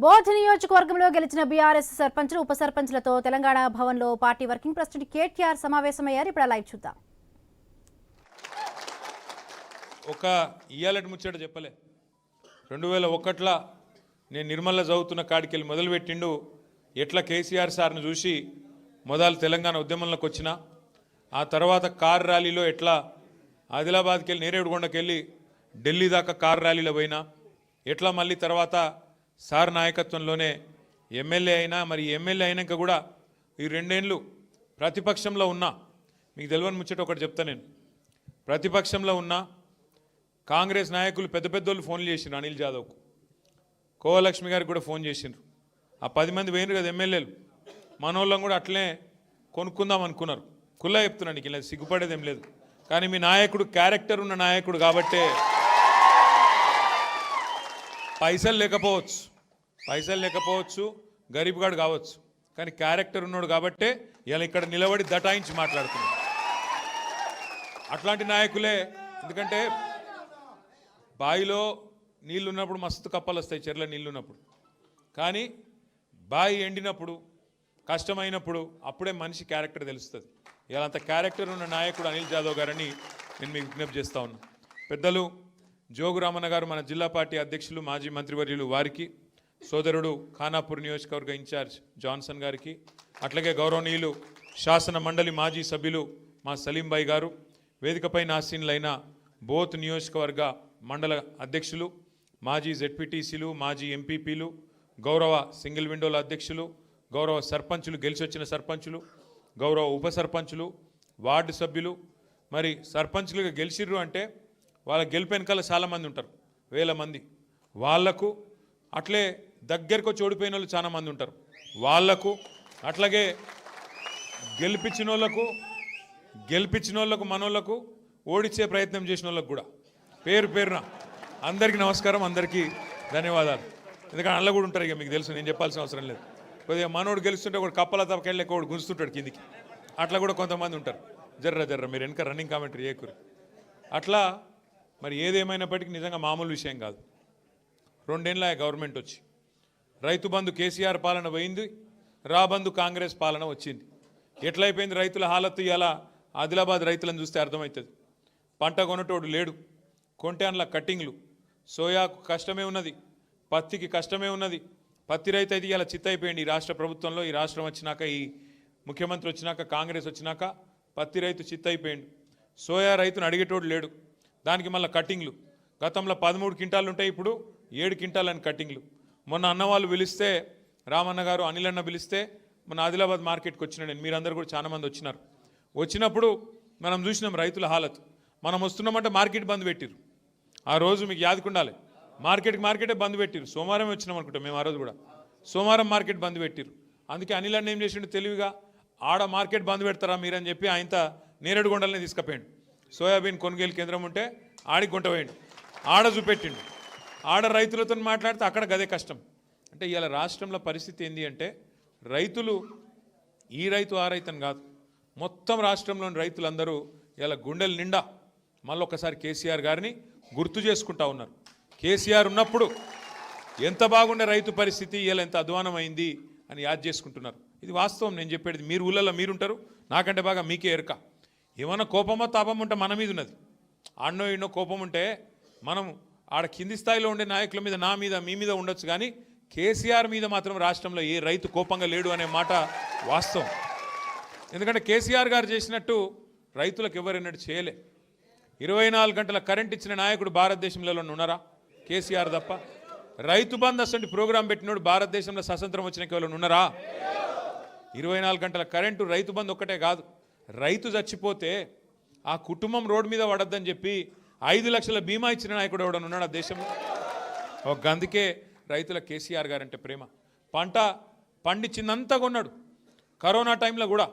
బోధ్ నియోజకవర్గంలో గెలిచిన బీఆర్ఎస్ సర్పంచులు ఉప సర్పంచులతో తెలంగాణ భవన్లో పార్టీ వర్కింగ్ ప్రెసిడెంట్ కేటీఆర్ సమావేశమయ్యారు. ఇప్పుడు లైవ్ చూద్దాం. ఒక ఇయాలటి ముచ్చట చెప్పలే. 2001లో నేను నిర్మల్లో చదువుతున్న కాడికెళ్ళి మొదలుపెట్టిండు. ఎట్లా కేసీఆర్ సార్ను చూసి మొదలు తెలంగాణ ఉద్యమంలోకి వచ్చిన, ఆ తర్వాత కార్ ర్యాలీలో ఎట్లా ఆదిలాబాద్కి వెళ్ళి నేరేడుగొండకి వెళ్ళి ఢిల్లీ దాకా కార్ ర్యాలీలో పోయినా, ఎట్లా మళ్ళీ తర్వాత సార్ నాయకత్వంలోనే ఎమ్మెల్యే అయినా, మరి ఎమ్మెల్యే అయినాక కూడా ఈ 2 ఏళ్ళు ప్రతిపక్షంలో ఉన్నా. మీకు తెలియని ముచ్చట ఒకటి చెప్తా. నేను ప్రతిపక్షంలో ఉన్నా, కాంగ్రెస్ నాయకులు పెద్ద పెద్దోళ్ళు ఫోన్లు చేసిండ్రు. అనిల్ జాదవ్కు, కోవలక్ష్మి గారికి కూడా ఫోన్ చేసిండ్రు. ఆ 10 మంది పోయినారు కదా ఎమ్మెల్యేలు, మనోళ్ళం కూడా అట్లనే కొనుక్కుందాం అనుకున్నారు. కుల్లా చెప్తున్నాను, నీకు ఇలా సిగ్గుపడేది ఏం లేదు. కానీ మీ నాయకుడు క్యారెక్టర్ ఉన్న నాయకుడు కాబట్టే, పైసలు లేకపోవచ్చు, గరీబ్గాడు కావచ్చు, కానీ క్యారెక్టర్ ఉన్నాడు కాబట్టే ఇలా ఇక్కడ నిలబడి దటాయించి మాట్లాడుతున్నాడు. అట్లాంటి నాయకులే. ఎందుకంటే బావిలో నీళ్ళు ఉన్నప్పుడు మస్తు కప్పలు వస్తాయి, చెర్ల నీళ్ళు ఉన్నప్పుడు. కానీ బావి ఎండినప్పుడు, కష్టమైనప్పుడు అప్పుడే మనిషి క్యారెక్టర్ తెలుస్తుంది. ఇలా అంత క్యారెక్టర్ ఉన్న నాయకుడు అనిల్ జాదవ్ గారని నేను మీకు విజ్ఞప్తి చేస్తూ ఉన్నా. పెద్దలు జోగు రామన్న గారు, మన జిల్లా పార్టీ అధ్యక్షులు, మాజీ మంత్రివర్యులు, వారికి, సోదరుడు ఖానాపూర్ నియోజకవర్గ ఇన్ఛార్జ్ జాన్సన్ గారికి, అట్లాగే గౌరవనీయులు శాసన మండలి మాజీ సభ్యులు మా సలీంబాయి గారు, వేదికపై ఆసీనులైన బోత్ నియోజకవర్గ మండల అధ్యక్షులు, మాజీ జెడ్పీటీసీలు, మాజీ ఎంపీపీలు, గౌరవ సింగిల్ విండోల అధ్యక్షులు, గౌరవ సర్పంచులు, గెలిచొచ్చిన సర్పంచులు, గౌరవ ఉప సర్పంచులు, వార్డు సభ్యులు. మరి సర్పంచులుగా గెలిచిర్రు అంటే వాళ్ళ గెలుపు వెనకాల చాలామంది ఉంటారు, 1000 మంది. వాళ్లకు అట్లే దగ్గరకు వచ్చి ఓడిపోయిన వాళ్ళు చాలా మంది ఉంటారు. వాళ్లకు అట్లాగే గెలిపించిన వాళ్ళకు మనోళ్లకు ఓడించే ప్రయత్నం చేసిన వాళ్ళకు కూడా పేరున అందరికీ నమస్కారం, అందరికీ ధన్యవాదాలు. ఎందుకంటే అందులో కూడా ఉంటారు, ఇక మీకు తెలుసు, నేను చెప్పాల్సిన అవసరం లేదు. కొద్దిగా మనోడు గెలుస్తుంటే ఒకటి కప్పల తప్పకెళ్ళి ఒకటి గుంజుతుంటాడు కిందికి, అట్లా కూడా కొంతమంది ఉంటారు. జర్ర మీరు వెనక రన్నింగ్ కామెంటరీ చేయకూరు. అట్లా మరి ఏదేమైనప్పటికీ నిజంగా మామూలు విషయం కాదు. 2 ఏళ్ళ గవర్నమెంట్ వచ్చి రైతు బంధు కేసీఆర్ పాలన పోయింది, రాబంధు కాంగ్రెస్ పాలన వచ్చింది. ఎట్లయిపోయింది రైతుల హాలత్తు? ఇలా ఆదిలాబాద్ రైతులను చూస్తే అర్థమవుతుంది. పంట కొనటోడు లేడు, కొంటే అందులో కట్టింగ్లు. సోయాకు కష్టమే ఉన్నది, పత్తికి కష్టమే ఉన్నది. పత్తి రైతు అయితే ఇలా చిత్తైపోయింది. ఈ రాష్ట్ర ప్రభుత్వంలో, ఈ రాష్ట్రం వచ్చినాక, ఈ ముఖ్యమంత్రి వచ్చినాక, కాంగ్రెస్ వచ్చినాక పత్తి రైతు చిత్తైపోయింది. సోయా రైతును అడిగేటోడు లేడు, దానికి మళ్ళీ కట్టింగ్లు. గతంలో 13 క్వింటాలు ఉంటాయి, ఇప్పుడు 7 క్వింటాలని కట్టింగ్లు. మొన్న అన్నవాళ్ళు పిలిస్తే, రామన్న గారు, అనిల్ అన్న పిలిస్తే మన ఆదిలాబాద్ మార్కెట్కి వచ్చిన నేను, మీరందరూ కూడా చాలామంది వచ్చినారు. వచ్చినప్పుడు మనం చూసినాం రైతుల హాలత్. మనం వస్తున్నామంటే మార్కెట్ బంద్ పెట్టిరు. ఆ రోజు మీకు యాదకుండాలి, మార్కెటే బంద్ పెట్టిరు. సోమవారం వచ్చినాం అనుకుంటాం మేము. ఆ రోజు కూడా సోమవారం మార్కెట్ బంద్ పెట్టిరు. అందుకే అనిల్ అన్న ఏం చేసిండు తెలివిగా, ఆడ మార్కెట్ బంద్ పెడతారా మీరని చెప్పి ఆయన నేరేడుగొండలనే తీసుకుపోయాడు. సోయాబీన్ కొనుగోలు కేంద్రం ఉంటే ఆడికి గుంట పోయిండు, ఆడ చూపెట్టిండు. ఆడ రైతులతో మాట్లాడితే అక్కడ గదే కష్టం. అంటే ఇవాళ రాష్ట్రంలో పరిస్థితి ఏంది అంటే, రైతులు ఈ రైతు ఆ రైతు అని కాదు, మొత్తం రాష్ట్రంలోని రైతులందరూ ఇలా గుండెల నిండా మళ్ళీ ఒకసారి కేసీఆర్ గారిని గుర్తు చేసుకుంటా ఉన్నారు. కేసీఆర్ ఉన్నప్పుడు ఎంత బాగుండే రైతు పరిస్థితి, ఇలా ఎంత అధ్వానమైంది అని యాద్ చేసుకుంటున్నారు. ఇది వాస్తవం. నేను చెప్పేది, మీరు ఊళ్ళలో మీరుంటారు, నాకంటే బాగా మీకే ఎరక. ఏమన్నా కోపమో తాపమో ఉంటే మన మీద ఉన్నది. ఆడనో ఈడనో కోపం ఉంటే మనం ఆడ కింది స్థాయిలో ఉండే నాయకుల మీద, నా మీద, మీ మీద ఉండొచ్చు, కానీ కేసీఆర్ మీద మాత్రం రాష్ట్రంలో ఏ రైతు కోపంగా లేడు అనే మాట వాస్తవం. ఎందుకంటే కేసీఆర్ గారు చేసినట్టు రైతులకు ఎవరైనట్టు చేయలే. 24 గంటల కరెంట్ ఇచ్చిన నాయకుడు భారతదేశంలో ఉన్నారా? కేసీఆర్ తప్ప. రైతు బంధు అసలు ప్రోగ్రాం పెట్టినోడు భారతదేశంలో స్వతంత్రం వచ్చిన కేవలం ఉన్నారా? 24 గంటల కరెంటు, రైతు బంధు ఒక్కటే కాదు. రైతు చచ్చిపోతే ఆ కుటుంబం రోడ్డు మీద పడద్దని చెప్పి 5 లక్షల బీమా ఇచ్చిన నాయకుడు ఎవడన్నా ఉన్నాడు ఆ దేశంలో? అందుకే రైతుల కేసీఆర్ గారంటే ప్రేమ. పంట పండించిందంతా కొన్నాడు. కరోనా టైంలో కూడా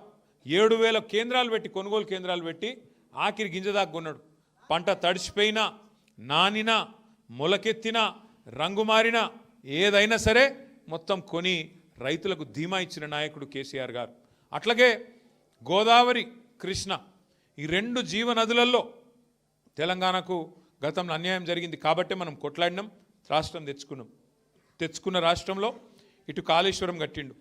7,000 కేంద్రాలు పెట్టి, కొనుగోలు కేంద్రాలు పెట్టి ఆఖరి గింజదాకా కొన్నాడు. పంట తడిచిపోయినా, నానినా, మొలకెత్తినా, రంగు మారినా, ఏదైనా సరే మొత్తం కొని రైతులకు ధీమా ఇచ్చిన నాయకుడు కేసీఆర్ గారు. అట్లాగే గోదావరి, కృష్ణ ఈ 2 జీవనదులలో తెలంగాణకు గతంలో అన్యాయం జరిగింది కాబట్టే మనం కొట్లాడినాం, రాష్ట్రం తెచ్చుకున్నాం. తెచ్చుకున్న రాష్ట్రంలో ఇటు కాళేశ్వరం కట్టిండు,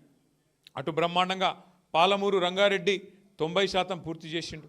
అటు బ్రహ్మాండంగా పాలమూరు రంగారెడ్డి 90% పూర్తి చేసిండు,